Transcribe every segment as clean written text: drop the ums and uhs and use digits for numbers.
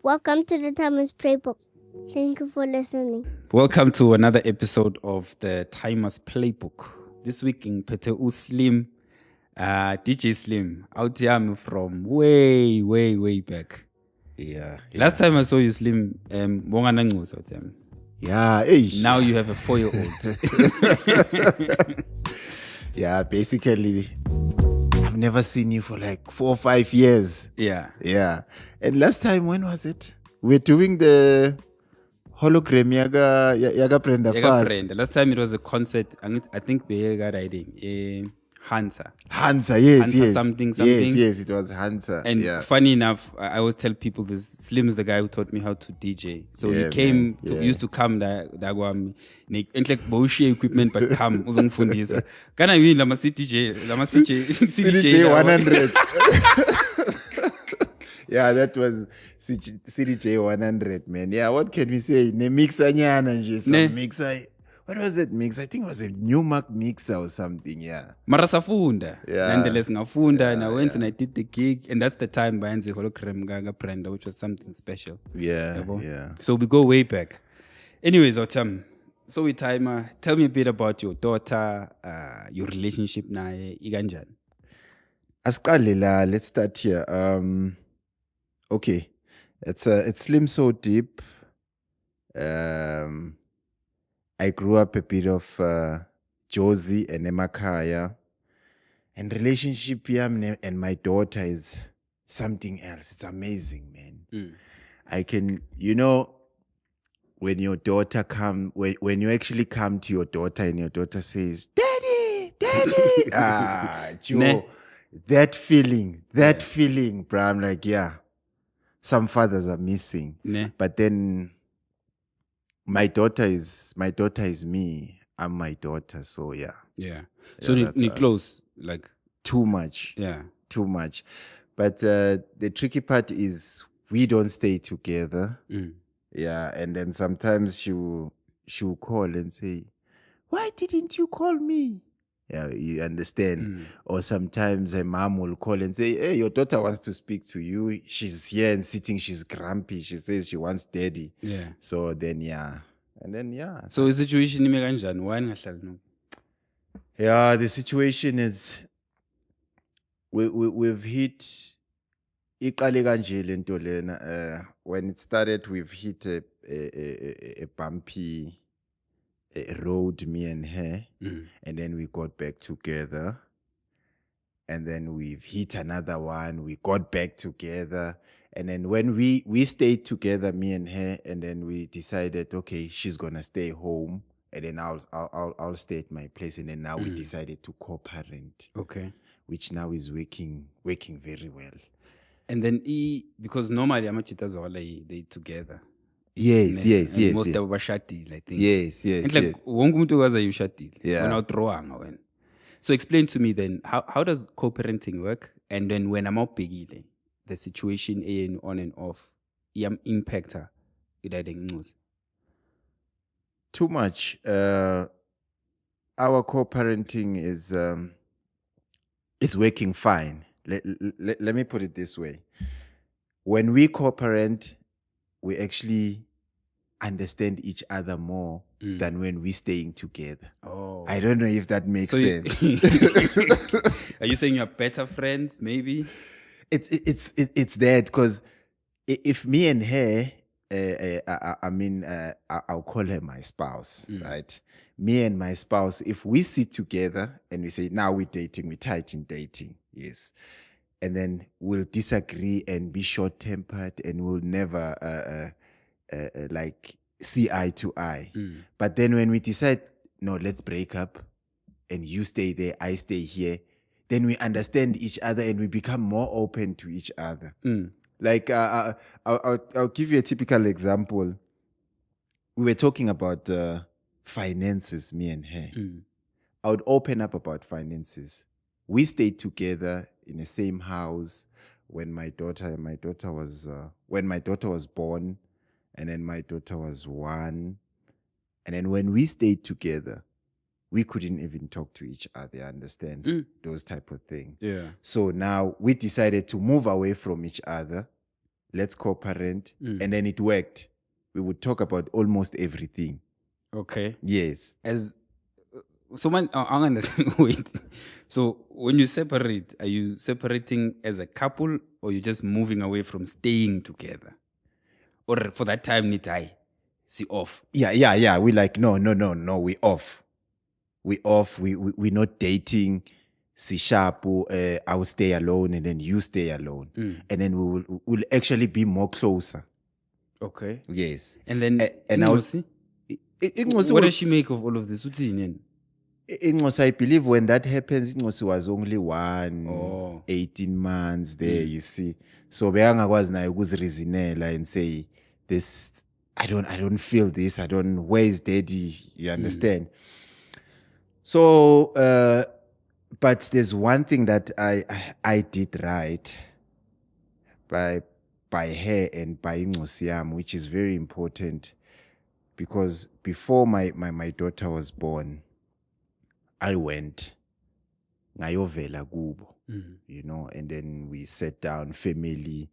Welcome to the Timers Playbook. Thank you for listening. Welcome to another episode of the Timers Playbook. This week in Pete Slim, DJ Slim, out here from way back. Yeah. Last time I saw you, Slim, Wongana Ngus out there. Yeah. Hey. Now you have a 4-year-old. Yeah, basically, I've never seen you for like 4 or 5 years. Yeah. And last time, when was it? We're doing the hologram Yaga Brenda fast. Last time it was a concert, I think we got riding. Hunter, yes. Something. Yes, it was Hunter. And funny enough, I always tell people this. Slim is the guy who taught me how to DJ. So he came, used to come dagwami. Like bullshit equipment, but come, uzongfundisa. Kana yini lama CDJ 100. Yeah, that was CDJ 100, man. Yeah, what can we say? Ne mixer nyana nje, some mixer. What was that mix? I think it was a Newmark mixer or something, yeah. Marasafunda. Nonetheless, ngafunda, and I went and I did the gig, and that's the time behind the hologram gaga prenda, which was something special. Yeah. So we go way back. Anyways, Otam, so we timer. Tell me a bit about your daughter, your relationship naye, iganjan. Asqalela, let's start here. Okay. It's Slim So Deep. I grew up a bit of Josie and Emakaya. And relationship and my daughter is something else. It's amazing, man. I can, when your daughter when you actually come to your daughter and your daughter says, Daddy, Joe, that feeling, bro, I'm like, yeah, some fathers are missing. But then my daughter is me. I'm my daughter, so yeah. So you close, like too much. Too much. But the tricky part is we don't stay together. Yeah, and then sometimes she'll call and say, "Why didn't you call me?" Yeah, you understand. Or sometimes her mom will call and say, "Hey, your daughter wants to speak to you. She's here and sitting. She's grumpy. She says she wants daddy." So then, So the situation is yeah, the situation is we've hit when it started, we've hit a bumpy road, me and her, and then we got back together, and then we've hit another one, we got back together, and then when we stayed together, me and her, and then we decided, okay, she's gonna stay home, and then I'll stay at my place, and then now we decided to co-parent, which now is working very well. And then because normally amachitas are they together. Yes. Most of us shatile, I think. Yes. And like wongumuntu waza you shatile. When so explain to me then how does co-parenting work? And then when I'm out bigile, the situation on and off, impact her. Too much. Our co-parenting is working fine. Let me put it this way. When we co-parent, we actually understand each other more than when we're staying together. I don't know if that makes sense. Are you saying you're better friends, maybe? It's that, because if me and her, I'll call her my spouse, right? Me and my spouse, if we sit together and we say, now we're dating, we're tight in dating, yes. And then we'll disagree and be short-tempered and we'll never like see eye to eye. But then when we decide, no, let's break up and you stay there, I stay here, then we understand each other and we become more open to each other. Like, I'll give you a typical example. We were talking about finances, me and her. I would open up about finances. We stayed together in the same house when my daughter was born, and then my daughter was 1. And then when we stayed together, we couldn't even talk to each other, understand? Those type of things. Yeah. So now we decided to move away from each other let's co-parent. And then it worked. We would talk about almost everything. Okay. Yes. So man, I'm understand. Wait. So when you separate, are you separating as a couple, or you just moving away from staying together, or for that time need I see off? Yeah. We like no. We off. We're not dating. Si sharp. I will stay alone, and then you stay alone, and then we'll actually be more closer. Okay. Yes. And then Ingosi what does she make of all of this? What's in it? I believe when that happens, Ingosi was only 18 months there, you see. So was na ukuzireasonela and say, this, I don't feel this, where is daddy? You understand? So, but there's one thing that I did right by her and by Ingosi, which is very important, because before my daughter was born, I went ngayovela kubo, you know, and then we sat down, family,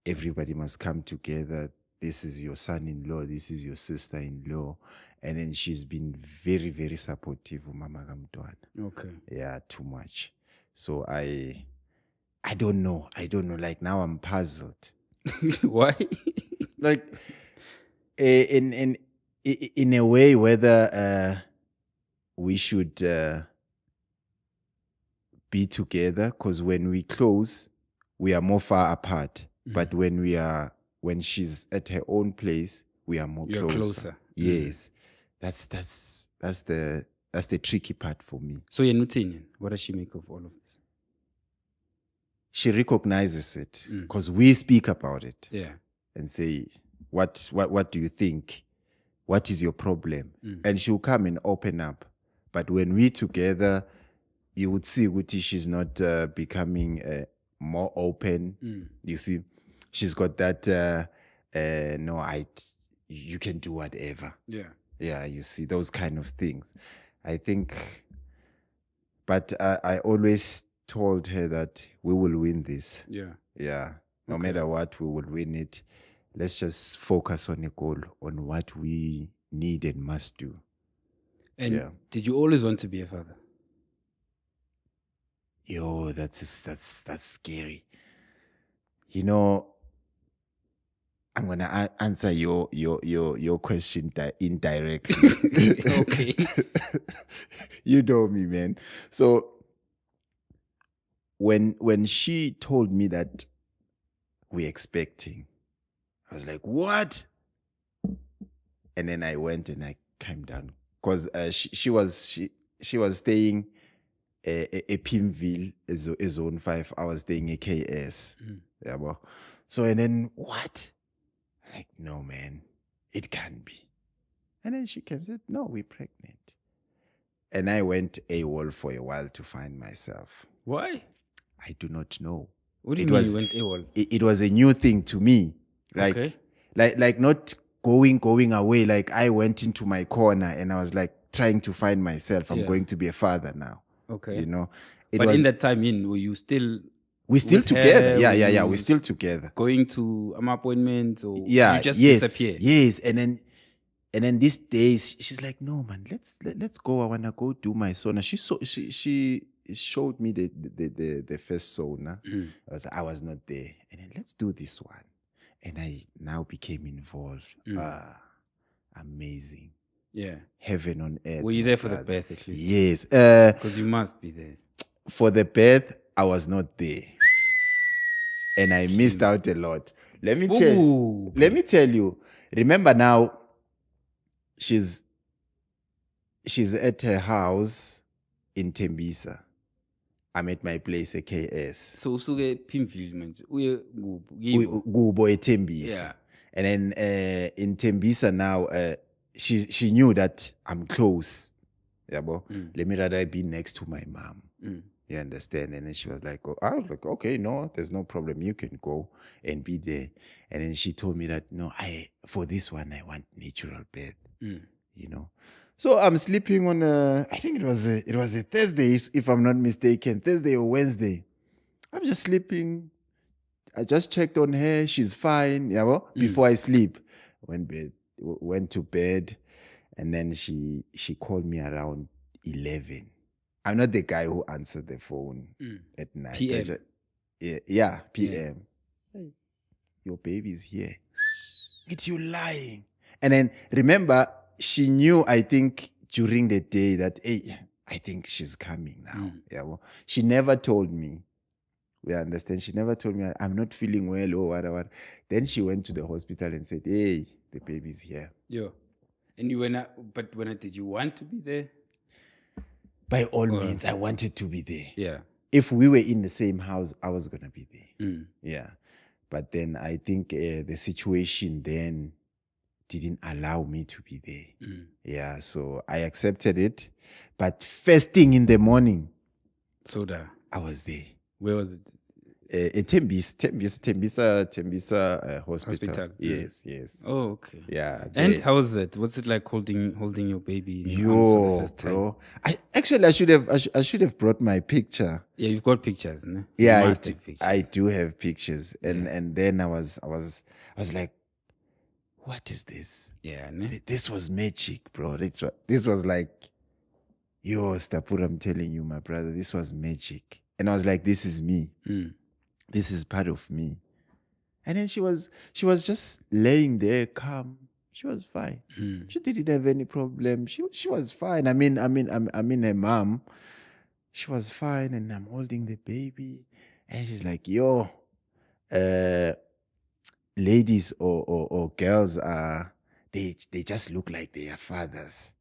everybody must come together. This is your son-in-law, this is your sister-in-law. And then she's been very, very supportive of Mama Kamdwana. Okay. Yeah, too much. So I don't know. Like now I'm puzzled. Why? Like in a way, whether we should be together, because when we close, we are more far apart. But when she's at her own place, we are more closer. Yes, that's the tricky part for me. So you're not in. What does she make of all of this? She recognizes it because we speak about it. Yeah, and say, what do you think? What is your problem? And she'll come and open up. But when we together, you would see Guti, she's not becoming more open. You see, she's got that, you can do whatever. Yeah, you see, those kind of things. I think, but I always told her that we will win this. Yeah. No matter what, we will win it. Let's just focus on a goal, on what we need and must do. And did you always want to be a father? Yo, that's scary. You know, I'm gonna answer your question indirectly. Okay. You know me, man. So when she told me that we're expecting, I was like, what? And then I went and I came down because she was staying a Pimville, a zone 5. I was staying a KS. Yeah, well. So and then what? Like, no, man, it can't be. And then she came and said, no, we're pregnant. And I went AWOL for a while to find myself. Why? I do not know. What do you mean you went AWOL? It was a new thing to me. Like, like not going away. Like I went into my corner and I was like trying to find myself. I'm going to be a father now. Okay. You know. But in that time, were you still... We're still together. Yeah. We're still together. Going to appointments or you just disappear? Yes. And then these days she's like, no man, let's go. I wanna go do my sauna. She showed me the first sauna. I was not there. And then let's do this one. And I now became involved. Amazing. Yeah. Heaven on earth. Were you there for the birth at least? Yes. Because you must be there. For the birth, I was not there. And I missed out a lot. Let me tell you. Remember now, she's at her house in Tembisa. I'm at my place at KS. So usuke Pimville manje. Gubo at Tembisa. Yeah. And then in Tembisa now, she knew that I'm close. Yeah, but let me rather be next to my mom. You understand? And then she was like, I was like, okay, no, there's no problem. You can go and be there. And then she told me that, no, for this one, I want natural birth. You know? So I'm sleeping on I think it was a Thursday, if I'm not mistaken, Thursday or Wednesday. I'm just sleeping. checked on her. She's fine. Before I sleep, went to bed, and then she called me around 11. I'm not the guy who answered the phone at night. PM. Yeah, PM. Hey, your baby's here. It's you lying. And then remember, she knew, I think, during the day that, hey, I think she's coming now. She never told me. We understand. She never told me, I'm not feeling well or whatever. Then she went to the hospital and said, hey, the baby's here. Yeah. And when did you want to be there? By all means, I wanted to be there. Yeah. If we were in the same house, I was going to be there. Yeah. But then I think the situation then didn't allow me to be there. Yeah. So I accepted it. But first thing in the morning, I was there. Where was it? Tembisa hospital. Yes. Oh, okay. Yeah. And how was that? What's it like holding your baby in your arms for the first time? Bro. I should have brought my picture. Yeah, you've got pictures, no? Yeah, I do have pictures. And then I was like, what is this? Yeah, ne? This was magic, bro. This was like, yo, Stapur, I'm telling you, my brother, this was magic. And I was like, this is me. This is part of me. And then she was just laying there calm. She was fine. She didn't have any problem. She was fine. I mean her mom. She was fine, and I'm holding the baby. And she's like, yo, ladies or girls they just look like they are fathers.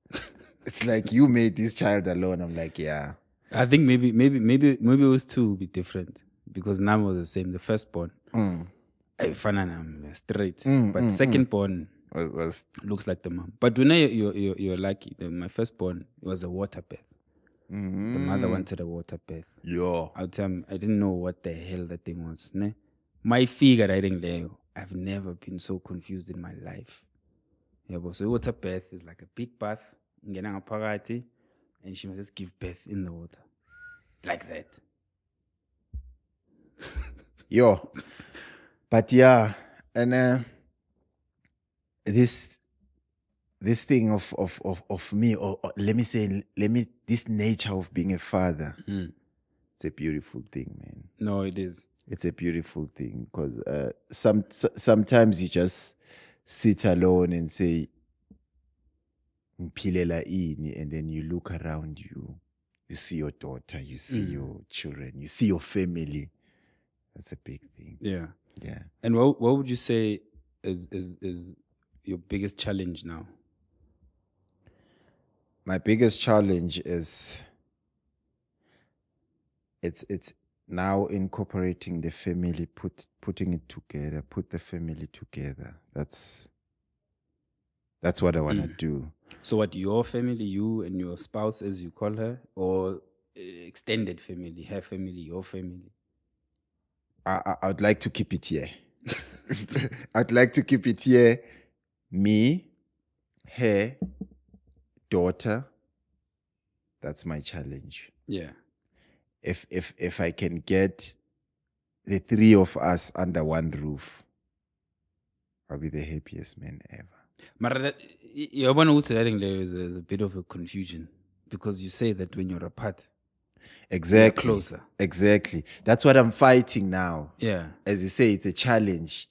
It's like, you made this child alone. I'm like, yeah. I think maybe it was too be different because Nam was the same. The firstborn, I'm straight, but secondborn was looks like the mom. But when you're lucky, my firstborn was a water bath. The mother wanted a water bath. Yeah. I didn't know what the hell that thing was. Ne? My figure riding there, I've never been so confused in my life. Yeah, but so water bath is like a big bath. And she must just give birth in the water. Like that. Yo. But yeah, and this thing of me, or this nature of being a father, it's a beautiful thing, man. No, it is. It's a beautiful thing because sometimes you just sit alone and say, and then you look around you. You see your daughter, you see your children, you see your family. That's a big thing. Yeah. Yeah. And what would you say is your biggest challenge now? My biggest challenge is it's now incorporating the family, putting it together, put the family together. That's what I want to do. So what, your family, you and your spouse, as you call her, or extended family, her family, your family? I would like to keep it here. I'd like to keep it here. Me, her, daughter. That's my challenge. Yeah. If I can get the three of us under one roof, I'll be the happiest man ever. Mara, your one who's there is a bit of a confusion because you say that when you're apart, exactly, you're closer. Exactly. That's what I'm fighting now. Yeah. As you say, it's a challenge.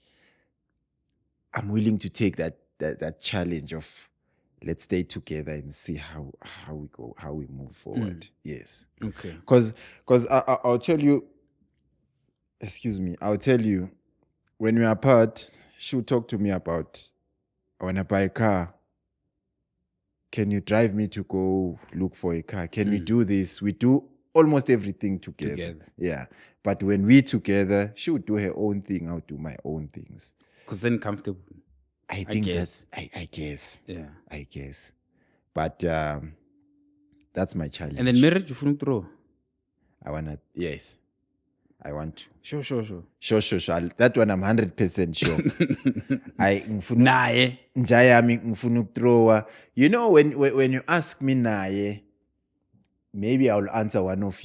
I'm willing to take that challenge of let's stay together and see how we move forward. Yes. Okay. Because I'll tell you. Excuse me. I'll tell you. When we're apart, she'll talk to me about, I want to buy a car. Can you drive me to go look for a car? Can we do this? We do almost everything together. Yeah. But when we're together, she would do her own thing. I'll do my own things. Because then comfortable. I guess. Yeah. I guess. But that's my challenge. And then marriage, you want to throw? Yes. I want to. Sure. Sure. That one I'm 100% sure. Naye. Njayami ngifuna ukuthrowa. You know, when you ask me naye, maybe I'll answer one of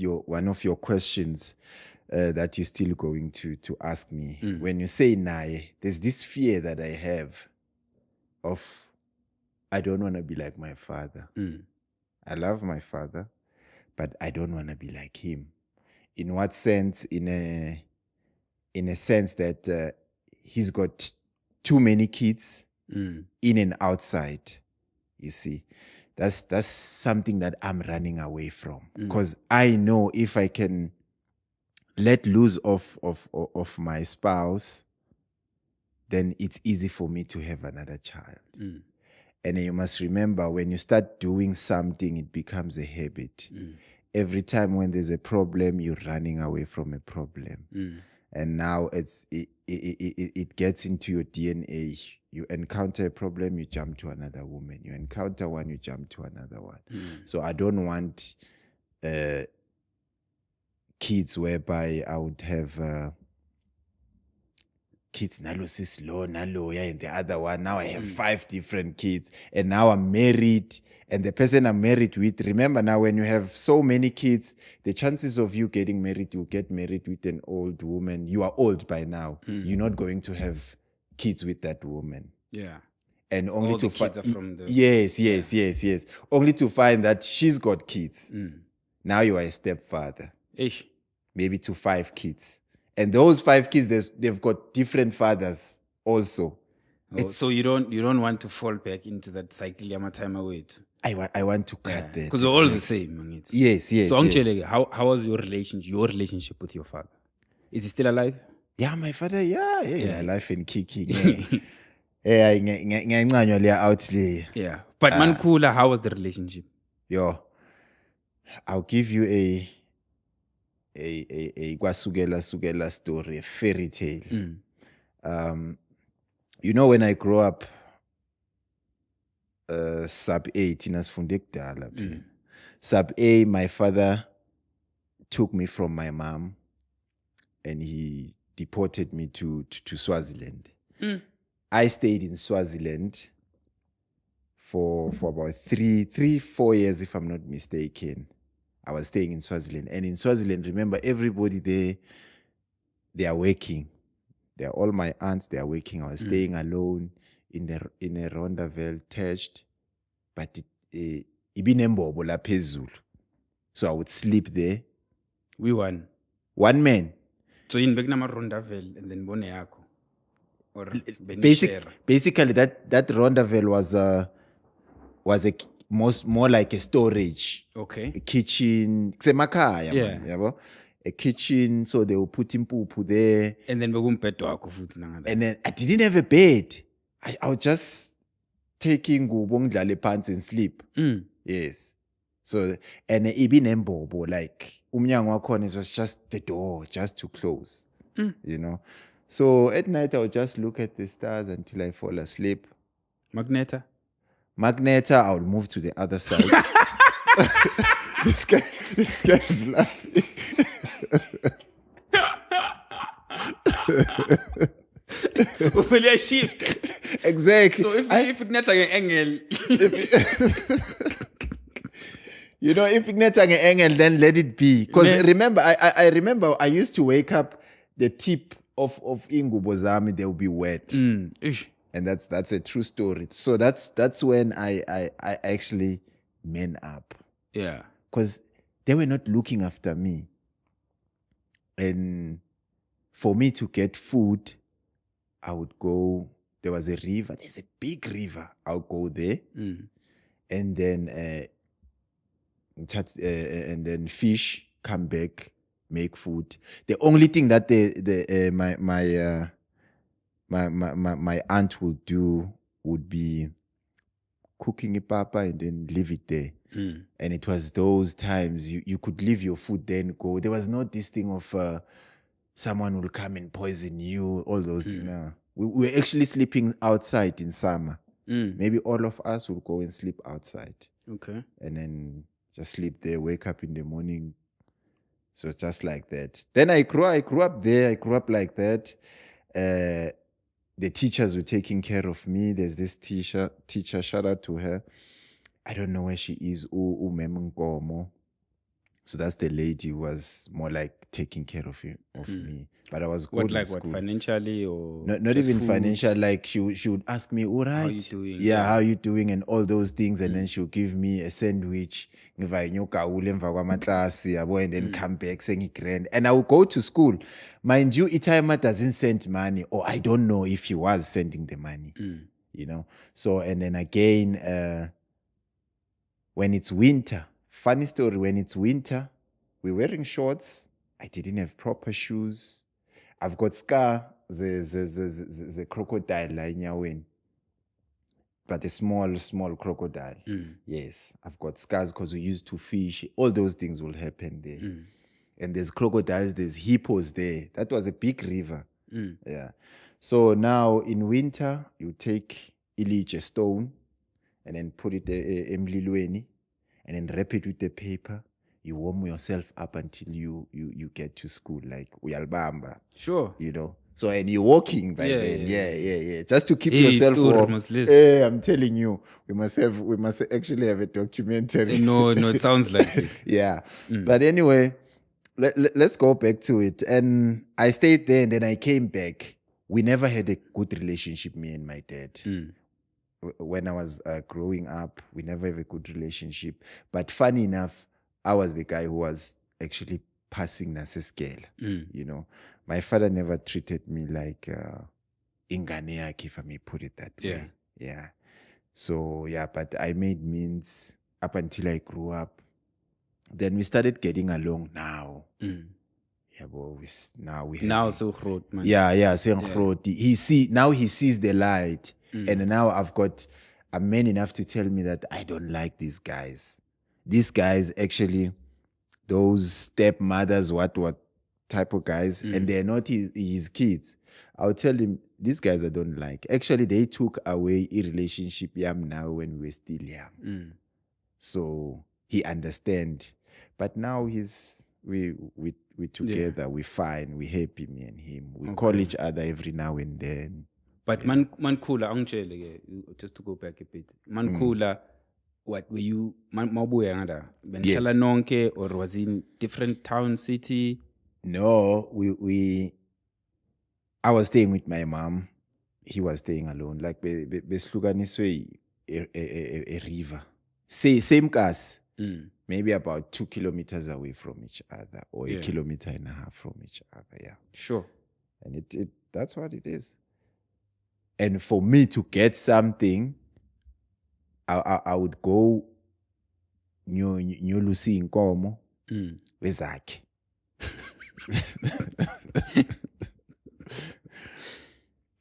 your questions. that you're still going to ask me. When you say naye, there's this fear that I have of I don't want to be like my father. I love my father, but I don't want to be like him. In what sense? In a sense that he's got too many kids in and outside. You see, that's something that I'm running away from, because I know if I can let loose of my spouse, then it's easy for me to have another child. And you must remember, when you start doing something, it becomes a habit. Every time when there's a problem, you're running away from a problem. And now it gets into your DNA. You encounter a problem, you jump to another woman. You encounter one, you jump to another one. So I don't want kids whereby I would have kids, nalo sis lo, nalo, yeah, and the other one. Now I have 5 different kids, and now I'm married, and the person I'm married with, remember now, when you have so many kids, the chances of you getting married, you get married with an old woman. You are old by now. You're not going to have kids with that woman. Yeah. And only all to the kids are from the... Yes. Only to find that she's got kids. Now you are a stepfather. Ish. Maybe to 5 kids. And those 5 kids, they've got different fathers also. So you don't want to fall back into that cycle yama time away too. I want to cut that. Because we're all the same. Yes. So how was your relationship with your father? Is he still alive? Yeah, my father, yeah. Life and kicking. Yeah. But Mankula, how was the relationship? Yo, I'll give you a Kwasugela story, a fairy tale. You know, when I grew up, sub 8 in Asfundek sub A, my father took me from my mom and he deported me to Swaziland. I stayed in Swaziland for about 4 years, if I'm not mistaken. I was staying in Swaziland. And in Swaziland, remember, everybody there, they are working. They're all my aunts, they are working. I was staying alone in a Rondaville, attached. But ibinembobo la phezulu. So I would sleep there. We won. One man. So in Begnama Rondaville and then Boneako. Or basically that Rondaville was a more like a storage. Okay. A kitchen. Yeah. A kitchen, so they will put impupu there. And then and then I didn't have a bed. I was just taking ngubongdlale pants and sleep. Yes. So, and even embobo, like umnyango wakhona, it was just the door, just to close. You know. So at night I would just look at the stars until I fall asleep. Magneta, I would move to the other side. This guy is laughing. Will you shift? Exactly. So if it's not like an angle, you know, if it's not like an angle, then let it be. Because remember, I remember I used to wake up, the tip of ingubo zami, they will be wet. And that's a true story. So that's when I actually man up. Yeah. Because they were not looking after me. And for me to get food, I would go, there was a river, there's a big river. I'll go there. And then fish, come back, make food. The only thing that my aunt would do would be cooking a papa and then leave it there. And it was those times you could leave your food there and go. There was not this thing of someone will come and poison you, all those things. No. We were actually sleeping outside in summer. Maybe all of us will go and sleep outside. Okay. And then just sleep there, wake up in the morning. So just like that. Then I grew up there. I grew up like that. The teachers were taking care of me. There's this teacher, shout out to her. I don't know where she is. Mem Ngomo. So that's the lady who was more like taking care of me. But I was good What, in like, school. what, financially or Not just even food? financial. Like she would ask me, all right, How you doing? Yeah, Yeah. how you doing, and all those things, and then she'll give me a sandwich. And then come back saying grand. And I would go to school. Mind you, Itayama doesn't send money, or I don't know if he was sending the money. You know. So and then again, when it's winter, funny story, when it's winter, we're wearing shorts. I didn't have proper shoes. I've got scar, the crocodile like nyaweni. But a small crocodile. Yes, I've got scars because we used to fish. All those things will happen there. And there's crocodiles, there's hippos there. That was a big river. Yeah. So now in winter, you take a stone and then put it emlilweni and then wrap it with the paper. You warm yourself up until you get to school, like uyalbamba. Sure. You know. So and you're walking by then. Yeah. Just to keep Hey, yourself story warm. must listen. I'm telling you, we must actually have a documentary. No, it sounds like it. Yeah. But anyway, let's go back to it. And I stayed there and then I came back. We never had a good relationship, me and my dad. When I was growing up, we never have a good relationship. But funny enough, I was the guy who was actually passing Nase scale. You know, my father never treated me like inganeak, if I may put it that way. Yeah. So yeah, but I made means up until I grew up. Then we started getting along now. Yeah, but now so groot, man. Yeah, saying groot. He sees the light. And now I'm man enough to tell me that I don't like these guys. These guys actually, those stepmothers, what type of guys, and they're not his kids. I'll tell him, these guys I don't like. Actually, they took away a relationship now when we were still young. So he understand. But now we together, we're fine, we're happy, me and him. We call each other every now and then. But man Kula, angitshele just to go back a bit. Man Kula, what were you mabuya ngada? Benhlala nonke, or was in different town, city? No, I was staying with my mom. He was staying alone. Like besihlukaniswe a river. Same cast. Maybe about 2 kilometers away from each other, or 1.5 kilometers from each other. Yeah. Sure. And it that's what it is. And for me to get something, I would go Lucy inkomo wezakhe.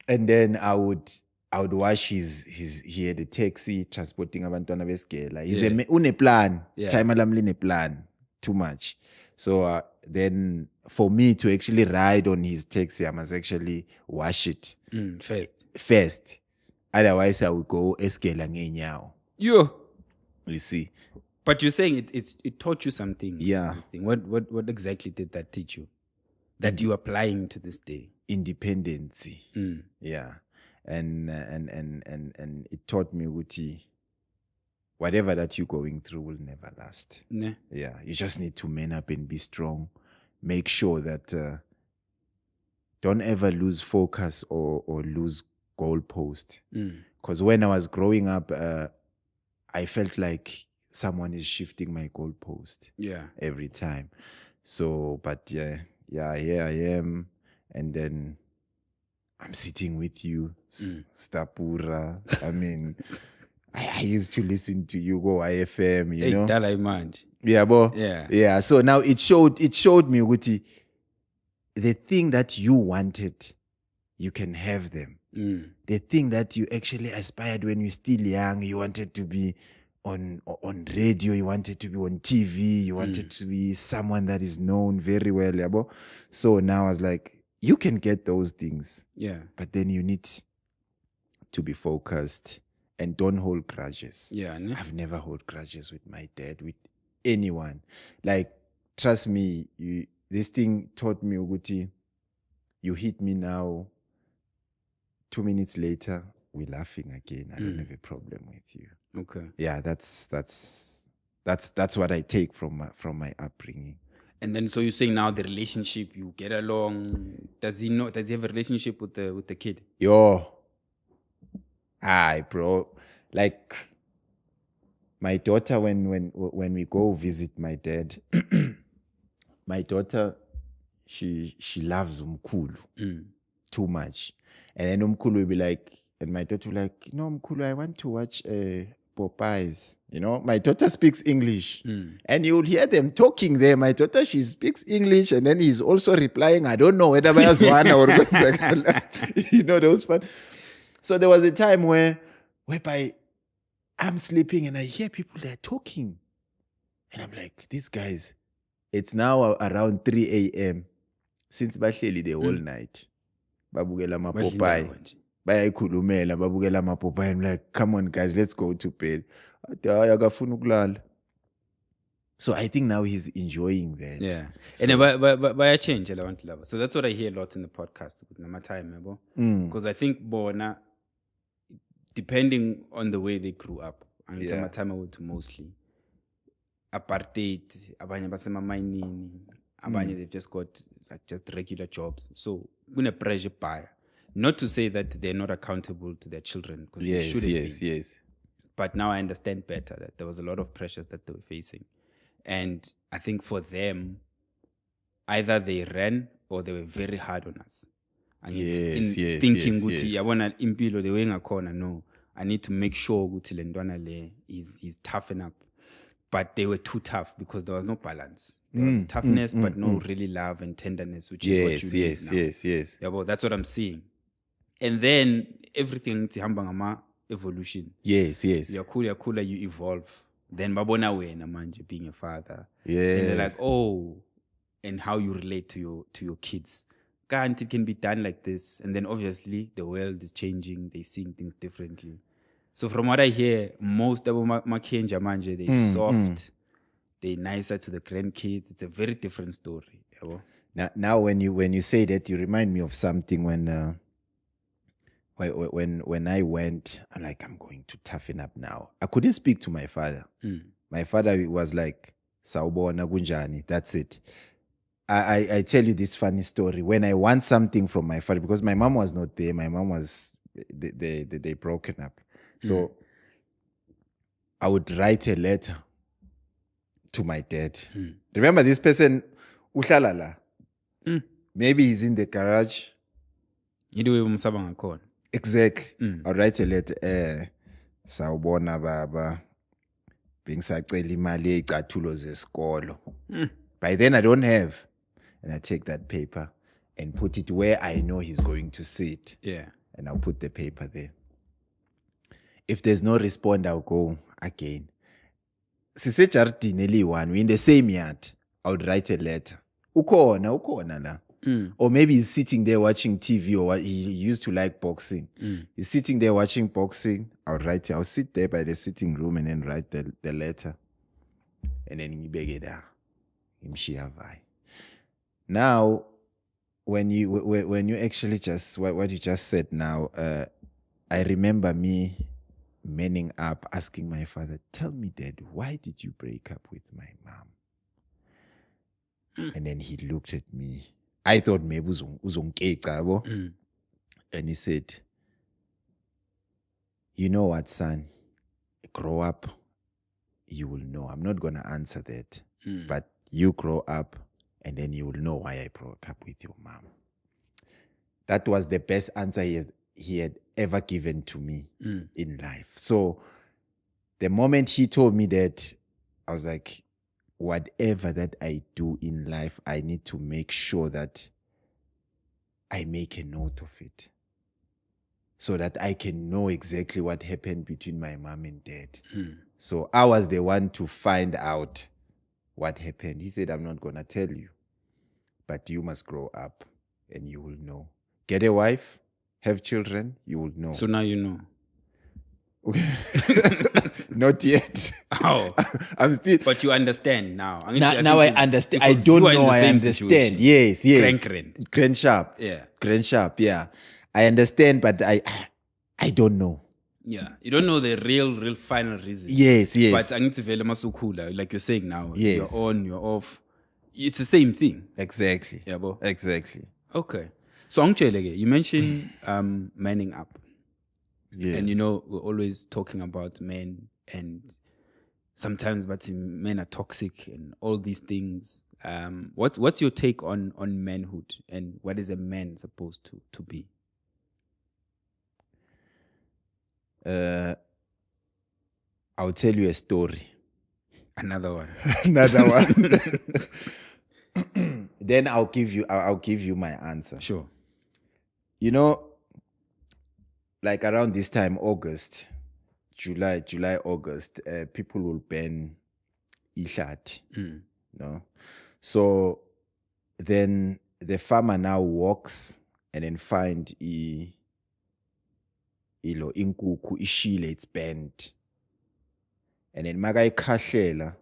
And then I would watch he had a taxi transporting abantwana besigela. He's une plan. Time lam line plan too much. So then for me to actually ride on his taxi, I must actually wash it first. Otherwise, I would go escala ngenyawo. You see. But you're saying it taught you some things. Yeah. This thing. What exactly did that teach you? That you're applying to this day? Independency. Yeah. And it taught me whatever that you're going through will never last. Yeah. You just need to man up and be strong. Make sure that don't ever lose focus or lose goalpost. Because when I was growing up, I felt like someone is shifting my goalpost. Every time. So, but yeah, here I am. And then I'm sitting with you, Stapura. I mean, I used to listen to you go IFM, you know. Dalai Manj. Yeah, bo. Yeah. So now it showed me, Guti, the thing that you wanted, you can have them. The thing that you actually aspired when you're still young, you wanted to be on radio, you wanted to be on TV, you wanted to be someone that is known very well. Yeah, bo. So now I was like, you can get those things. Yeah. But then you need to be focused and don't hold grudges. Yeah. I've never held grudges with my dad, with anyone. Like, trust me, this thing taught me, Uguti, you hit me now, 2 minutes later, we're laughing again. I don't have a problem with you. Okay. Yeah, that's That's what I take from my upbringing. And then, so you're saying now the relationship, you get along. Does he have a relationship with the kid? Bro. Like my daughter, when we go visit my dad, my daughter, she loves umkhulu too much. And then umkhulu will be like, and my daughter will be like, no, umkhulu, I want to watch Popeyes. You know, my daughter speaks English. And you will hear them talking there. My daughter, she speaks English, and then he's also replying, I don't know whether I was one or you know, those fun. So there was a time whereby I'm sleeping and I hear people there talking. And I'm like, these guys, it's now around 3 a.m. Since bahleli the whole night. Babukela ma Popeye. Bayayikhulumela, babukela ma Popeye. I'm like, come on guys, let's go to bed. So I think now he's enjoying that. Yeah. So, and by a change, I want to love. So that's what I hear a lot in the podcast with my time, because I think Bona, depending on the way they grew up, and my time I went to mostly apartheid, abanye basema mining, abanye they've just got like just regular jobs. So when a pressure buyer, not to say that they're not accountable to their children, because they shouldn't be. Yes. But now I understand better that there was a lot of pressures that they were facing. And I think for them, either they ran or they were very hard on us. And thinking, yabona impilo the way ngakhona, no, I need to make sure ukuthi le ntwana le is toughen up. But they were too tough because there was no balance. There was toughness, but no really love and tenderness, which is what you need now. Yes. Yeah, well, that's what I'm seeing. And then everything tihamba ngama evolution. Yes. You're cooler, you evolve. Then babona wena manje being a father. Yeah. And they're like, oh, and how you relate to your kids. Can't it can be done like this? And then obviously the world is changing. They're seeing things differently. So from what I hear, most of Makenja manje, they're soft. They're nicer to the grandkids. It's a very different story. Now when you say that, you remind me of something when I went, I'm like, I'm going to toughen up now. I couldn't speak to my father. My father was like, Sawubona kunjani, that's it. I tell you this funny story. When I want something from my father, because my mom was not there, my mom was, they broken up. So I would write a letter to my dad. Remember this person, Ushalala. Maybe he's in the garage. Exactly. I'll write a letter. Sawubona baba. Bengisacela imali eyicathulo zesikolo. By then I don't have. And I take that paper and put it where I know he's going to sit. Yeah. And I'll put the paper there. If there's no response, I'll go again. Sise jardineli one, we're in the same yard. I would write a letter. Ukona la. Or maybe he's sitting there watching TV, or he used to like boxing. He's sitting there watching boxing. I'll sit there by the sitting room and then write the letter. And then ngibeke imshiyavai. Now, when you actually just what you just said now, I remember me manning up, asking my father, "Tell me, Dad, why did you break up with my mom?" And then he looked at me. I thought maybe uzongkeka, and he said, "You know what, son? Grow up, you will know. I'm not gonna answer that, but you grow up, and then you will know why I broke up with your mom." That was the best answer he had ever given to me in life. So the moment he told me that, I was like, whatever that I do in life, I need to make sure that I make a note of it so that I can know exactly what happened between my mom and dad. So I was the one to find out what happened. He said, "I'm not going to tell you, but you must grow up and you will know. Get a wife, have children, you will know." So now you know. Not yet. Oh. I'm still. But you understand now. Now I understand. I don't know. I understand. Yes. Grand sharp. Yeah. Grand sharp. Yeah. I understand, but I don't know. Yeah, you don't know the real final reason. Yes. But angithi masukula, like you're saying now, Yes. you're on, you're off. It's the same thing. Exactly. Yeah, bo. Exactly. Okay. So angitshele-ke, you mentioned manning up. Yeah. And we're always talking about men, and sometimes but men are toxic and all these things. What's your take on manhood, and what is a man supposed to be? I'll tell you a story. Another one. Another one. Then I'll give you my answer. Sure. Like around this time, August, July, August, people will burn ishati. No? So then the farmer now walks and then find inkuku ishile, it's burnt. And then makayikhahlela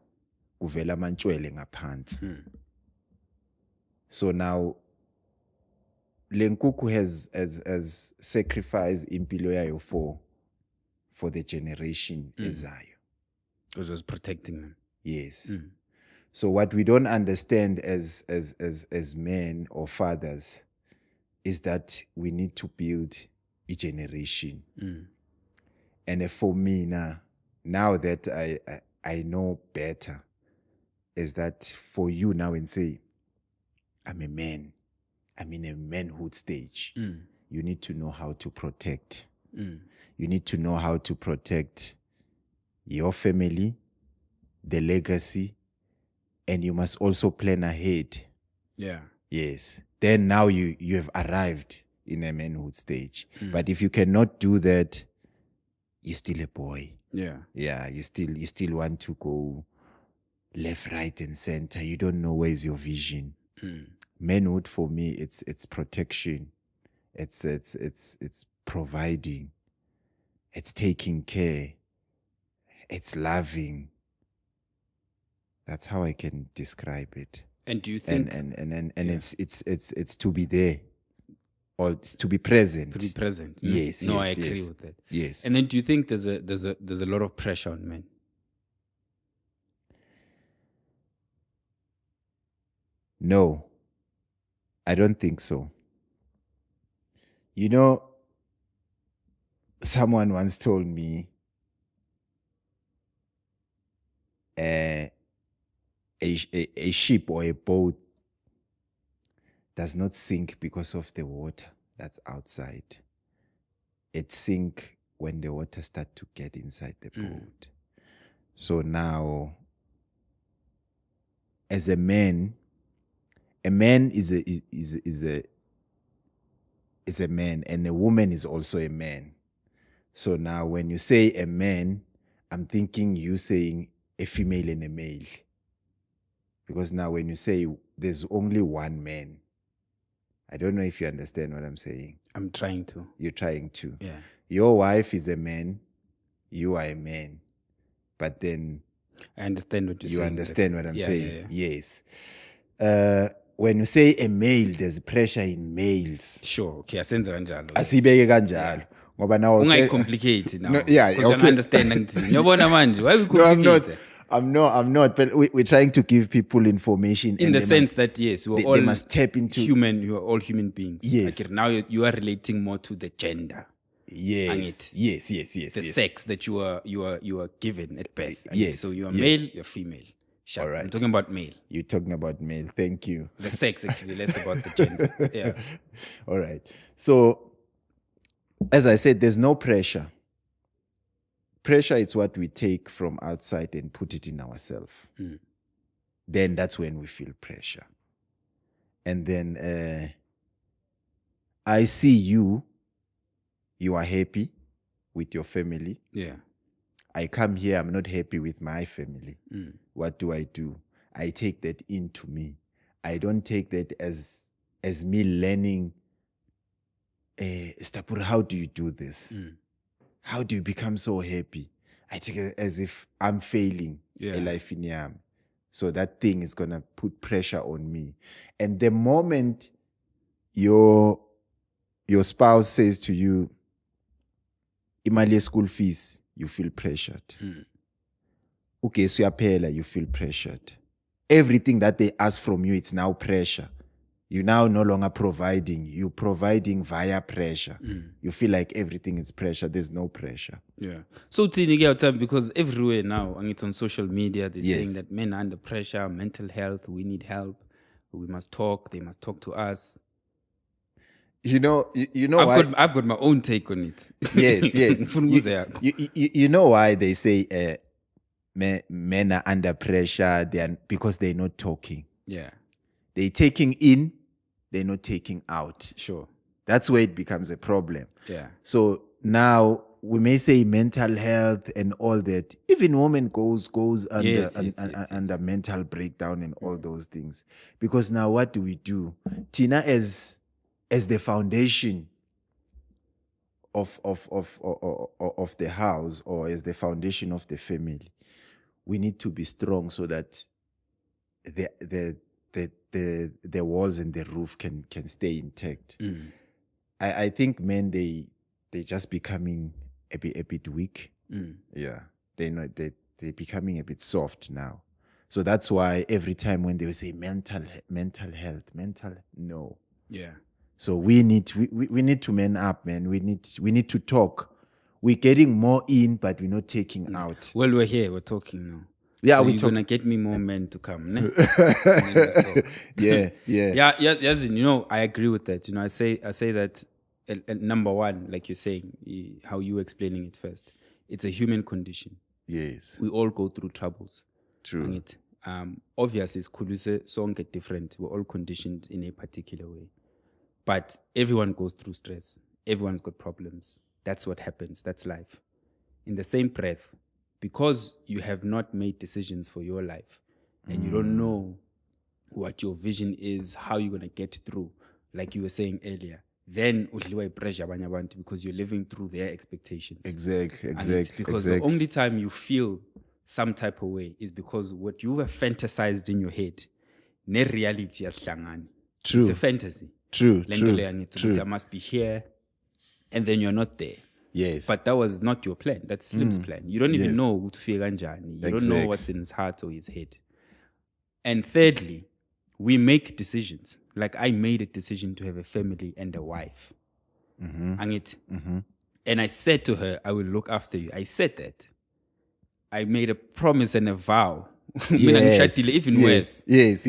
kuvela amantshwele ngaphansi. So now lenkuku has sacrificed impilo yayo for the generation ezayo. Because it was protecting them. Yes. So what we don't understand as men or fathers is that we need to build a generation. And for me now that I know better, is that for you now and say, I'm a man, I'm in a manhood stage. You need to know how to protect. You need to know how to protect your family, the legacy, and you must also plan ahead. Yeah. Yes. Then now you have arrived in a manhood stage. But if you cannot do that, you're still a boy. Yeah. Yeah, you still want to go left, right, and center. You don't know where's your vision. Manhood for me, it's protection. It's providing. It's taking care. It's loving. That's how I can describe it. And do you think it's to be there, or it's to be present. To be present. Yes. No, yes, I agree yes. with that. Yes. And then do you think there's a lot of pressure on men? No, I don't think so. Someone once told me a ship or a boat does not sink because of the water that's outside. It sinks when the water starts to get inside the boat. So now, as a man is a man, and a woman is also a man. So now when you say a man, I'm thinking you saying a female and a male. Because now when you say there's only one man, I don't know if you understand what I'm saying. I'm trying to. You're trying to. Yeah. Your wife is a man, you are a man. But then I understand what you're saying. You understand what I'm saying? Yeah. Yes. When you say a male, there's pressure in males. Sure. Okay, asenze kanjalo. Asibeke kanjalo. Ngoba now ungayicomplicate now. No, yeah, because okay. I understand ngithini. Uyabona manje, why we No, complicate? I'm not. But we're trying to give people information in the sense that yes, we're all they must tap into human. You are all human beings. Yes. Like now you are relating more to the gender. Yes. The sex that you are given at birth. Yes. So you are male, you're female. All right. I'm talking about male. You're talking about male. Thank you. The sex actually, less about the gender. Yeah. All right. So, as I said, there's no pressure. Pressure is what we take from outside and put it in ourselves. Then that's when we feel pressure. And then I see you are happy with your family. Yeah. I come here, I'm not happy with my family. What do? I take that into me. I don't take that as me learning, Stapur, how do you do this? How do you become so happy? I take it as if I'm failing a life in Yam. So that thing is going to put pressure on me. And the moment your spouse says to you, imali school fees, you feel pressured. Okay, so you feel pressured. Everything that they ask from you, it's now pressure. You're now no longer providing. You're providing via pressure. You feel like everything is pressure. There's no pressure. Yeah. So time because everywhere now, and it's on social media, they're saying that men are under pressure, mental health, we need help, we must talk, they must talk to us. You know why? I've got my own take on it. Yes. You know why they say men are under pressure? Because they're not talking. Yeah. They're taking in, they're not taking out. Sure. That's where it becomes a problem. Yeah. So now we may say mental health and all that. Even women goes under mental breakdown and all those things. Because now what do? Tina as the foundation of the house, or as the foundation of the family, we need to be strong so that the walls and the roof can stay intact. I think men they just becoming a bit weak. Yeah, they're becoming a bit soft now. So that's why every time when they say mental health, no. Yeah. So we need to man up, man. We need to talk. We're getting more in, but we're not taking out. Well, we're here. We're talking now. Yeah, so you're gonna get me more men to come, ne? Yeah. Yes. I agree with that. I say that number one, like you're saying, how you were explaining it first, it's a human condition. Yes, we all go through troubles. True. Obviously, it's song get different. We're all conditioned in a particular way, but everyone goes through stress. Everyone's got problems. That's what happens. That's life. In the same breath, because you have not made decisions for your life and you don't know what your vision is, how you're going to get through, like you were saying earlier, then pressure because you're living through their expectations. Exactly. Because the only time you feel some type of way is because what you have fantasized in your head, ne reality is True. It's a fantasy. True. I must be here, and then you're not there. Yes. But that was not your plan. That's Slim's plan. You don't even know who to feel ganjani. You don't know what's in his heart or his head. And thirdly, we make decisions. Like I made a decision to have a family and a wife. And I said to her, I will look after you. I said that. I made a promise and a vow. Even worse. Yes.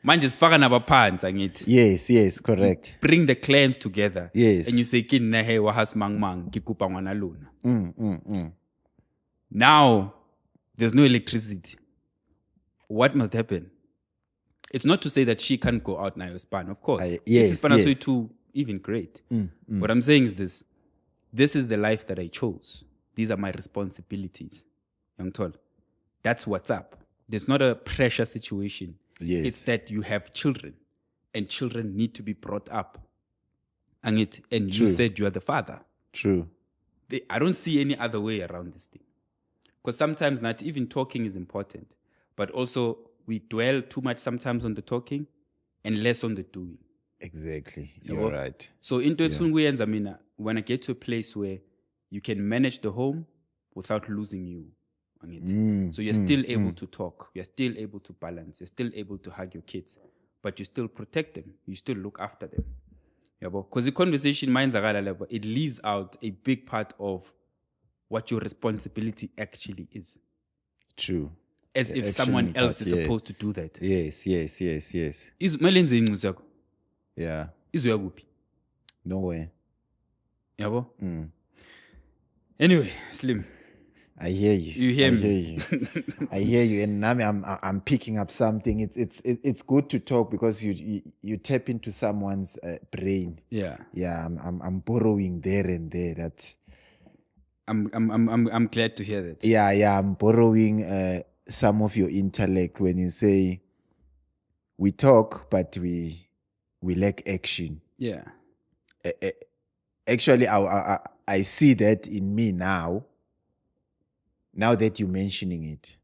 Man just faka nabaphansi angithi. Yes, correct. Bring the clans together. Yes. And you say kin na he wahas mang kikupa ngwana luna. Now there's no electricity. What must happen? It's not to say that she can't go out now your span, of course. Yes. So too even great. What I'm saying is this. This is the life that I chose. These are my responsibilities. Young tall. That's what's up. There's not a pressure situation. Yes. It's that you have children, and children need to be brought up. And you said you are the father. True. I don't see any other way around this thing. Because sometimes not even talking is important, but also we dwell too much sometimes on the talking and less on the doing. Exactly. You're right. So when I get to a place where you can manage the home without losing you. So you're still able to talk. You're still able to balance. You're still able to hug your kids. But you still protect them. You still look after them. Because the conversation, it leaves out a big part of what your responsibility actually is. True. As if someone else is supposed to do that. Yes. Yeah. No way. Anyway, Slim. I hear you. You hear me? I hear you. And now I'm picking up something. It's good to talk because you tap into someone's brain. Yeah. Yeah. I'm borrowing there and there. That. I'm glad to hear that. Yeah. I'm borrowing some of your intellect when you say we talk, but we lack action. Yeah. Actually, I see that in me now. Now that you're mentioning it,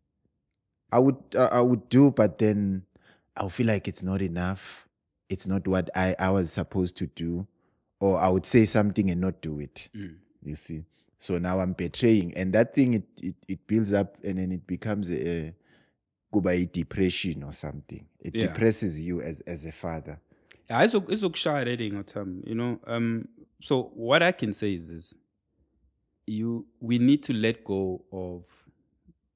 I would do, but then I'll feel like it's not enough. It's not what I was supposed to do, or I would say something and not do it. You see. So now I'm betraying. And that thing, it builds up and then it becomes a depression or something. It depresses you as a father. Yeah, it's shy reading, you know. So what I can say is this: we need to let go of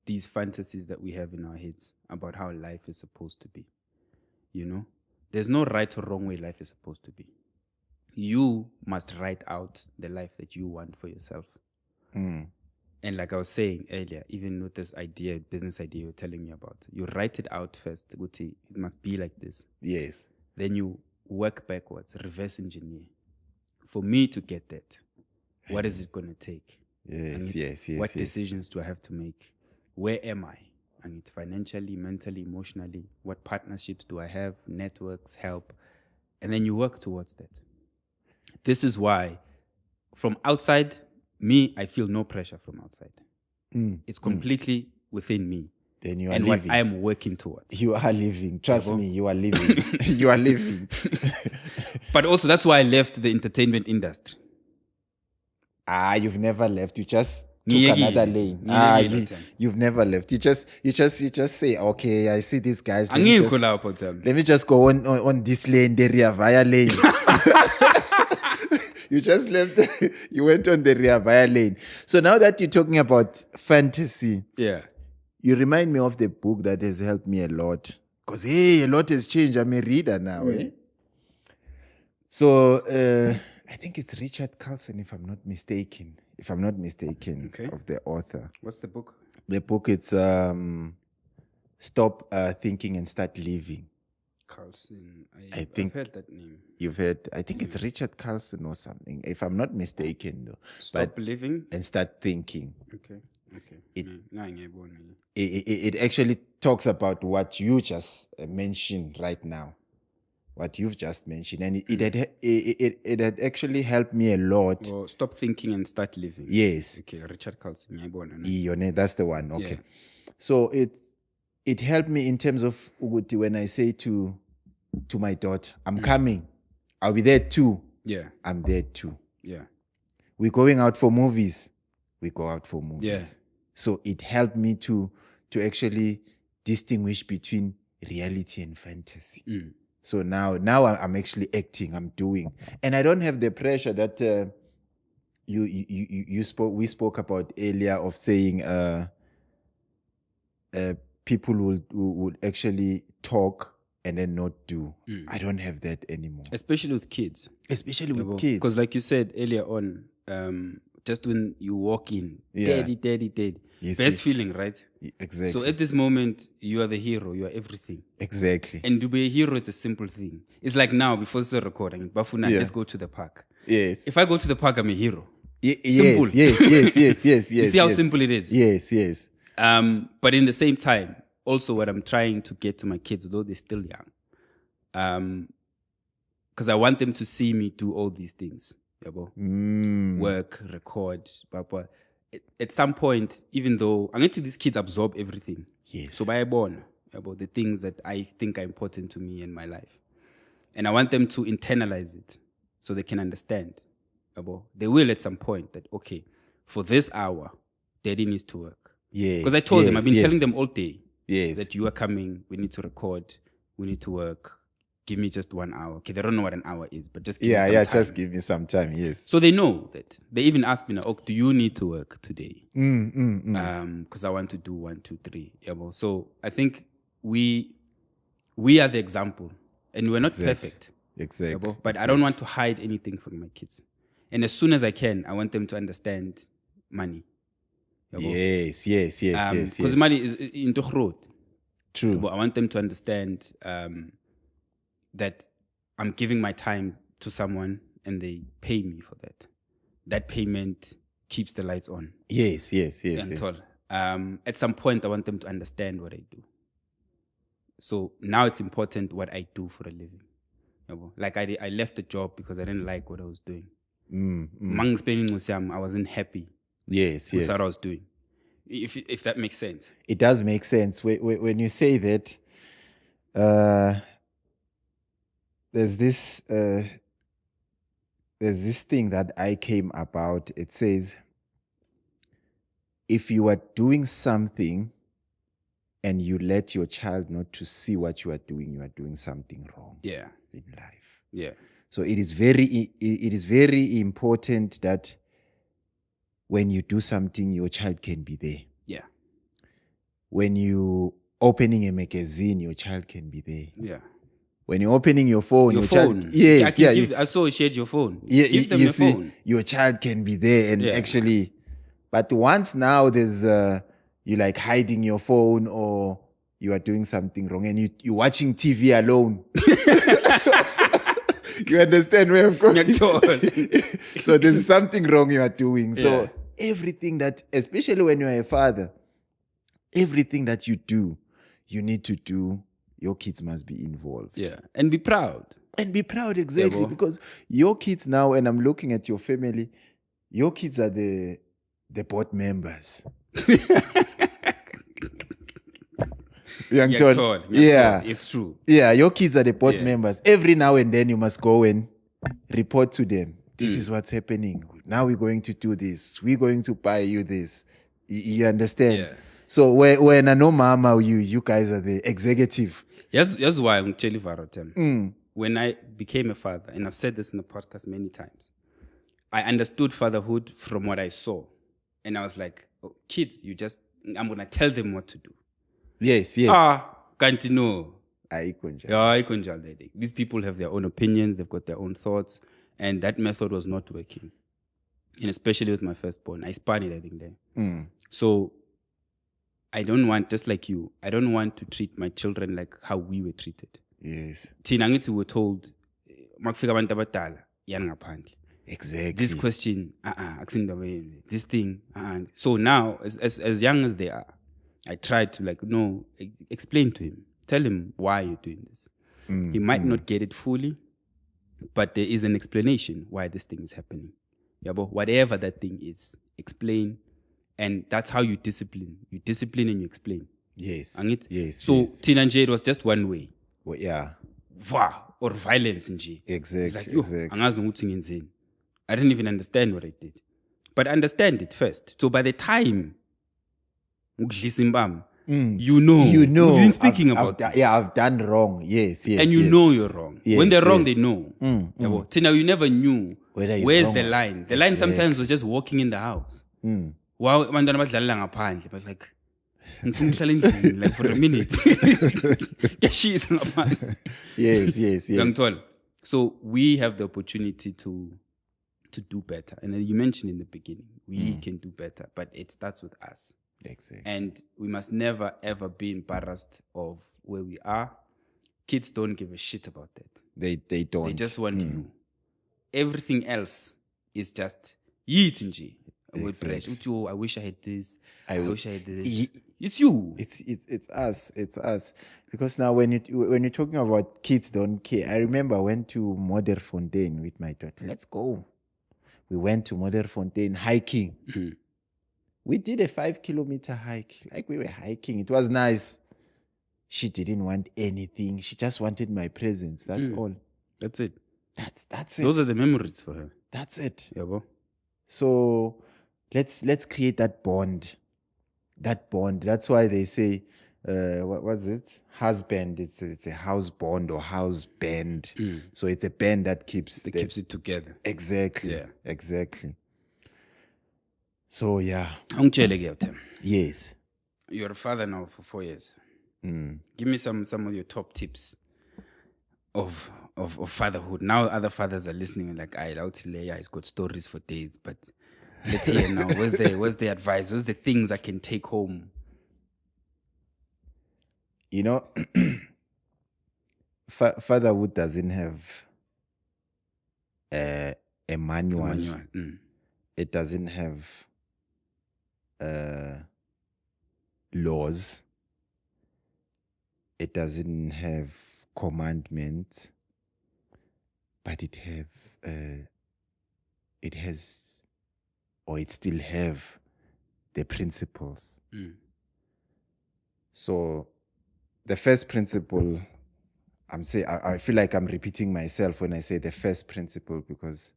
these fantasies that we have in our heads about how life is supposed to be. You know, there's no right or wrong way life is supposed to be. You must write out the life that you want for yourself. And like I was saying earlier, even with this business idea you're telling me about, you write it out first. It must be like this. Yes. Then you work backwards, reverse engineer. For me to get that, what is it going to take? Yes. What decisions do I have to make? Where am I? I need financially, mentally, emotionally. What partnerships do I have? Networks, help. And then you work towards that. This is why from outside, I feel no pressure from outside. It's completely within me. Then you are and living. What I am working towards. You are living. Trust me, you are living. You are living. But also, that's why I left the entertainment industry. You've never left. You just took another lane. You've never left. You just say, okay, I see these guys. Let me just go on this lane, the Ria Vaya lane. You just left. You went on the Ria Vaya lane. So now that you're talking about fantasy, you remind me of the book that has helped me a lot. Because a lot has changed. I'm a reader now. So I think it's Richard Carlson, if I'm not mistaken. Of the author. What's the book? The book, it's Stop Thinking and Start Living. Carlson. I've heard that name. You've heard, I think it's Richard Carlson or something, if I'm not mistaken though. Stop living and start thinking. Okay. It actually talks about what you just mentioned right now. What you've just mentioned. And it had actually helped me a lot. Well, Stop Thinking and Start Living. Yes. Okay, Richard Carlson. That's the one. Okay. Yeah. So it helped me in terms of when I say to my daughter, I'm coming. I'll be there too. Yeah. I'm there too. Yeah. We're going out for movies. We go out for movies. Yeah. So it helped me to actually distinguish between reality and fantasy. So now I'm actually acting, I'm doing. And I don't have the pressure that we spoke about earlier of saying people would actually talk and then not do. I don't have that anymore. Especially with kids. Because like you said earlier on, just when you walk in, daddy. Best feeling, right? Exactly. So at this moment, you are the hero. You are everything. Exactly. And to be a hero, it's a simple thing. It's like now, before the recording, Bafuna, let's go to the park. Yes. If I go to the park, I'm a hero. Simple. Yes. You see how simple it is? Yes. But in the same time, also what I'm trying to get to my kids, although they're still young, because I want them to see me do all these things. Work, record, but at some point, even though I'm going to these kids absorb everything. Yes. So by born about the things that I think are important to me in my life. And I want them to internalize it so they can understand. They will at some point that, okay, for this hour, daddy needs to work. Yes. Because I told them, I've been telling them all day that you are coming, we need to record, we need to work. Give me just 1 hour. Okay, they don't know what an hour is, but just give me some time. Just give me some time, yes. So they know that. They even ask me now, do you need to work today? Because I want to do 1, 2, 3. So I think we are the example, and we're not perfect. Exactly. But I don't want to hide anything from my kids. And as soon as I can, I want them to understand money. Yes. Because money is into growth. True. I want them to understand that I'm giving my time to someone and they pay me for that. That payment keeps the lights on. Yes. At some point, I want them to understand what I do. So now it's important what I do for a living. Like I left the job because I didn't like what I was doing. I wasn't happy with what I was doing. If that makes sense. It does make sense. When you say that, there's this there's this thing that I came about. It says, if you are doing something and you let your child not to see what you are doing something wrong in life. Yeah. So it is very important that when you do something, your child can be there. Yeah. When you opening a magazine, your child can be there. Yeah. When you're opening your phone, Your child, phone. yes, I associate your phone. Yeah, Give them you your see, phone. your child can be there and actually, but once now there's you like hiding your phone or you are doing something wrong and you're watching TV alone. You understand where I'm going? So there's something wrong you are doing. So everything that, especially when you're a father, everything that you do, you need to do. Your kids must be involved. Yeah. And be proud. And be proud, exactly. Because your kids now, and I'm looking at your family, your kids are the board members. Young Tall. Yeah. It's true. Yeah, your kids are the board members. Every now and then you must go and report to them. This is what's happening. Now we're going to do this. We're going to buy you this. You understand? Yeah. So when I know mama, you guys are the executive. That's why I'm Cheli Varotem. When I became a father, and I've said this in the podcast many times, I understood fatherhood from what I saw. And I was like, oh, kids, I'm going to tell them what to do. Yes. Can't you know? Aikunja. These people have their own opinions, they've got their own thoughts, and that method was not working. And especially with my firstborn, I spun it, I think, there. So I don't want, just like you, I don't want to treat my children like how we were treated. Yes. Thina ngithi we were told, makufika abantu abadala, yana ngaphandle. Exactly. This question, this thing, So now, as young as they are, I tried to explain to him, tell him why you're doing this. He might not get it fully, but there is an explanation why this thing is happening. Whatever that thing is, explain. And that's how you discipline. You discipline and you explain. Yes. Yes. So Tina Nje, it was just one way. Well, yeah. Or violence nje. Exactly. It's like, I didn't even understand what I did. But understand it first. So by the time you know. We've been speaking about this. Yeah, I've done wrong. Yes. And you know you're wrong. Yes, when they're wrong, they know. Tina, you never knew where's the line. The line sometimes was just walking in the house. Wow, abantwana badlalela ngaphandle, but like ngifuna uhlala endlini like for a minute. Kuyashisa ngaphandle. Yes. So we have the opportunity to do better. And you mentioned in the beginning, we can do better, but it starts with us. Exactly. And we must never ever be embarrassed of where we are. Kids don't give a shit about that. They don't. They just want you. Everything else is just yitinji. Exactly. I wish I had this. I wish I had this. It's you. It's us. It's us. Because now when you're talking about kids don't care, I remember I went to Modderfontein with my daughter. Let's go. We went to Modderfontein hiking. We did a 5-kilometer hike. Like we were hiking. It was nice. She didn't want anything. She just wanted my presence. That's all. That's it. That's it. Those are the memories for her. That's it. Yeah, bro. So let's create that bond. That bond. That's why they say, what was it? Husband. It's a house bond or house band. So it's a band that keeps it together. Exactly. Yeah. Exactly. So yeah. Yes. You're a father now for 4 years. Give me some of your top tips of fatherhood. Now other fathers are listening and like, he's got stories for days, but let's hear now. Where's the advice? Where's the things I can take home? You know, fatherhood doesn't have a manual. It doesn't have laws. It doesn't have commandments, but it still have the principles. So the first principle, I feel like I'm repeating myself when I say the first principle, because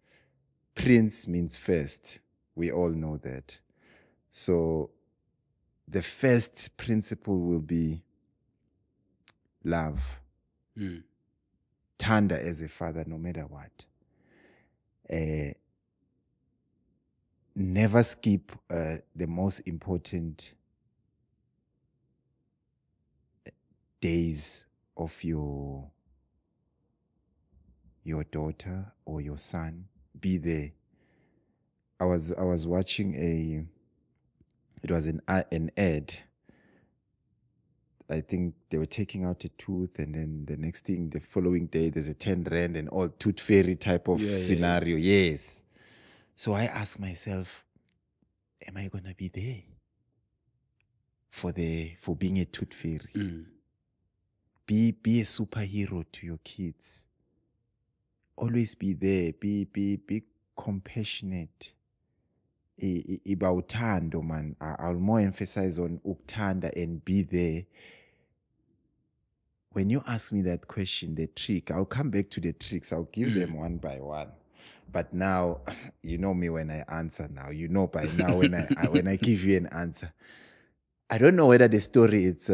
Prince means first. We all know that. So the first principle will be love. Thanda as a father, no matter what. Never skip the most important days of your daughter or your son. Be there. I was watching it was an ad. I think they were taking out a tooth, and then the next thing, the following day, there's a 10 rand and all tooth fairy type of scenario. Yes. So I ask myself, am I gonna be there for being a tooth fairy? Be a superhero to your kids. Always be there. Be compassionate. About uthando, man. I'll more emphasize on ukuthanda and be there. When you ask me that question, the trick, I'll come back to the tricks. I'll give them one by one. But now, you know me when I answer now. You know by now when I give you an answer. I don't know whether the story is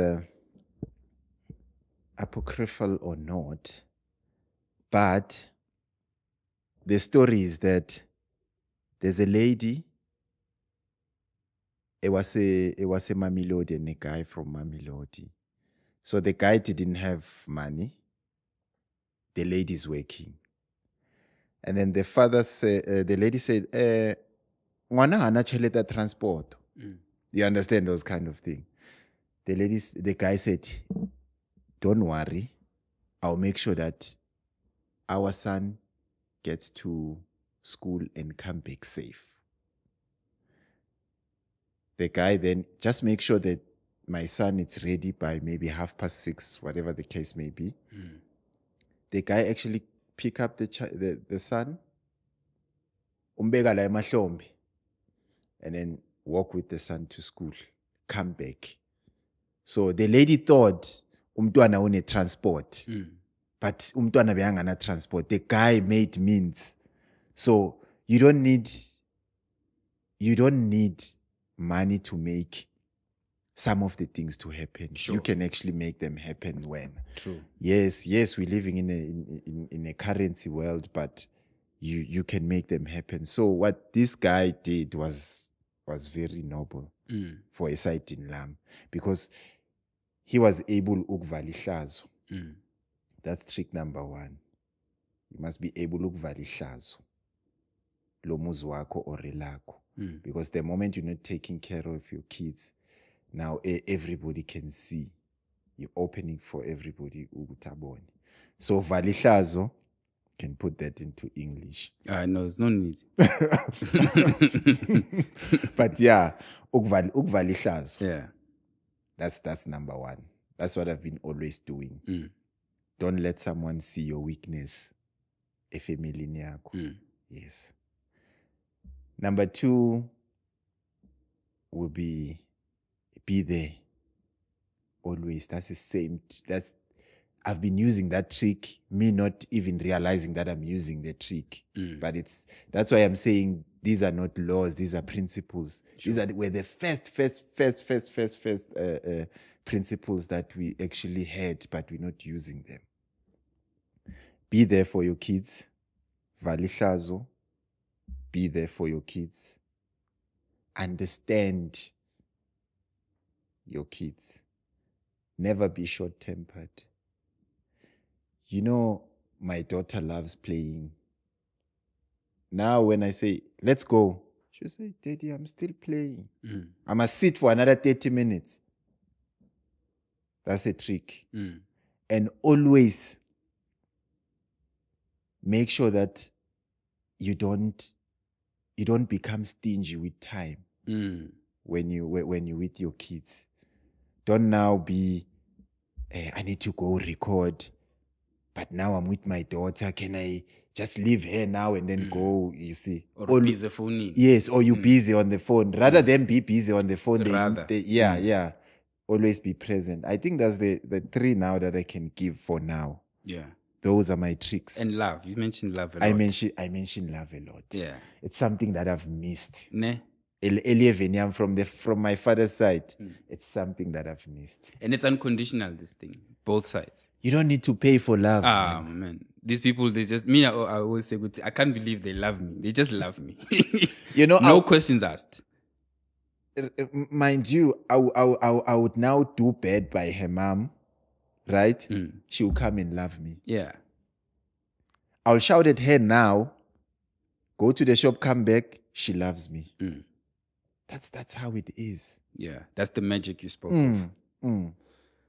apocryphal or not, but the story is that there's a lady. It was a Mamelodi and a guy from Mamelodi. So the guy didn't have money. The lady's working. And then the father said, the lady said, "Ngwana hana tjhelete transport." You understand those kind of thing. The guy said, "Don't worry. I'll make sure that our son gets to school and come back safe." The guy then just make sure that my son is ready by maybe 6:30, whatever the case may be. The guy actually pick up the son, umbeka la emahlombe, and then walk with the son to school, come back. So the lady thought umntwana une transport, but umntwana beyangana transport. The guy made means. So you don't need money to make some of the things to happen. Sure. You can actually make them happen when. True. Yes, we're living in a currency world, but you can make them happen. So what this guy did was very noble for a site in Lam, because he was able ukuvala ihlazo. That's trick number 1. You must be able ukuvala ihlazo lomuzi wakho or elakho. Because the moment you're not taking care of your kids, now everybody can see. You're opening for everybody ukutabone. So vala ihlazo, can put that into English. No, there's no need. But yeah, ukuvala ihlazo. Yeah. That's number 1. That's what I've been always doing. Don't let someone see your weakness. Efemilini yakho. Yes. Number 2 will be there. Always. That's the same. I've been using that trick, me not even realizing that I'm using the trick. But that's why I'm saying these are not laws, these are principles. Sure. These were the first principles that we actually had, but we're not using them. Be there for your kids. Vala ihlazo. Be there for your kids. Understand your kids. Never be short-tempered. You know, my daughter loves playing. Now when I say, let's go, she'll say, "Daddy, I'm still playing. I must sit for another 30 minutes. That's a trick. And always make sure that you don't become stingy with time when you're with your kids. Don't now be, I need to go record, but now I'm with my daughter. Can I just leave her now and then go? You see, or busy phone. Yes, or you busy on the phone rather than be busy on the phone. Yeah. Always be present. I think that's the 3 now that I can give for now. Yeah. those are my tricks. And love. You mentioned love a lot. I mention love a lot. Yeah. It's something that I've missed. Ne? From my father's side, it's something that I've missed. And it's unconditional, this thing. Both sides. You don't need to pay for love. Man. These people, they just, I always say, I can't believe they love me. They just love me. No questions asked. Mind you, I would now do bad by her mom, right? She will come and love me. Yeah. I'll shout at her now, go to the shop, come back, she loves me. That's how it is. Yeah, that's the magic you spoke of.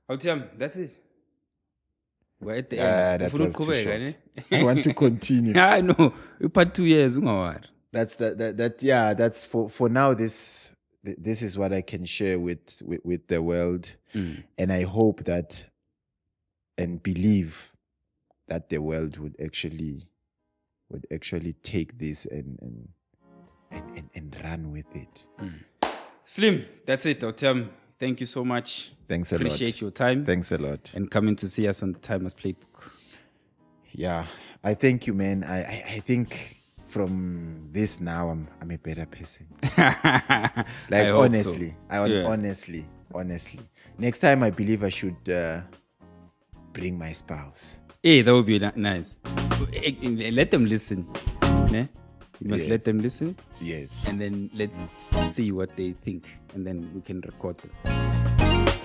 I'll tell you, that's it. We're at the end. That was too short. I want to continue. I know. You put 2 years. That's for now. This is what I can share with the world, and I hope that and believe that the world would actually take this and run with it. Slim, that's it. Otem, thank you so much. Thanks a lot. Appreciate your time. Thanks a lot. And coming to see us on the Timers Playbook. Yeah, I thank you, man. I think from this now, I'm a better person. Like, honestly, so. Honestly. Next time, I believe I should bring my spouse. Hey, that would be nice. Let them listen. Ne? You must let them listen. Yes. And then let's see what they think. And then we can record them.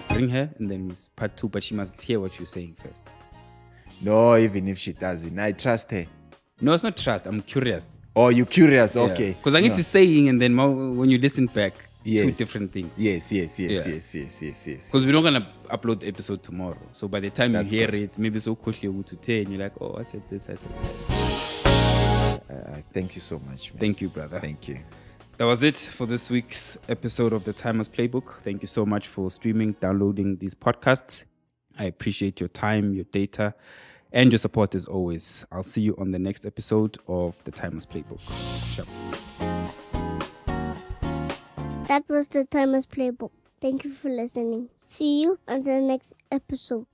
Bring her and then it's part 2. But she must hear what you're saying first. No, even if she doesn't. I trust her. No, it's not trust. I'm curious. Oh, you're curious? Okay. Because I need to saying and then when you listen back, yes. 2 different things. Yes. Because we're not going to upload the episode tomorrow. So by the time you hear it, maybe so quickly to 10, you're like, oh, I said this, I said that. Thank you so much, man. Thank you, brother. Thank you. That was it for this week's episode of the Timers Playbook. Thank you so much for streaming, downloading these podcasts. I appreciate your time, your data, and your support as always. I'll see you on the next episode of the Timers Playbook. Ciao. That was the Timers Playbook. Thank you for listening. See you on the next episode.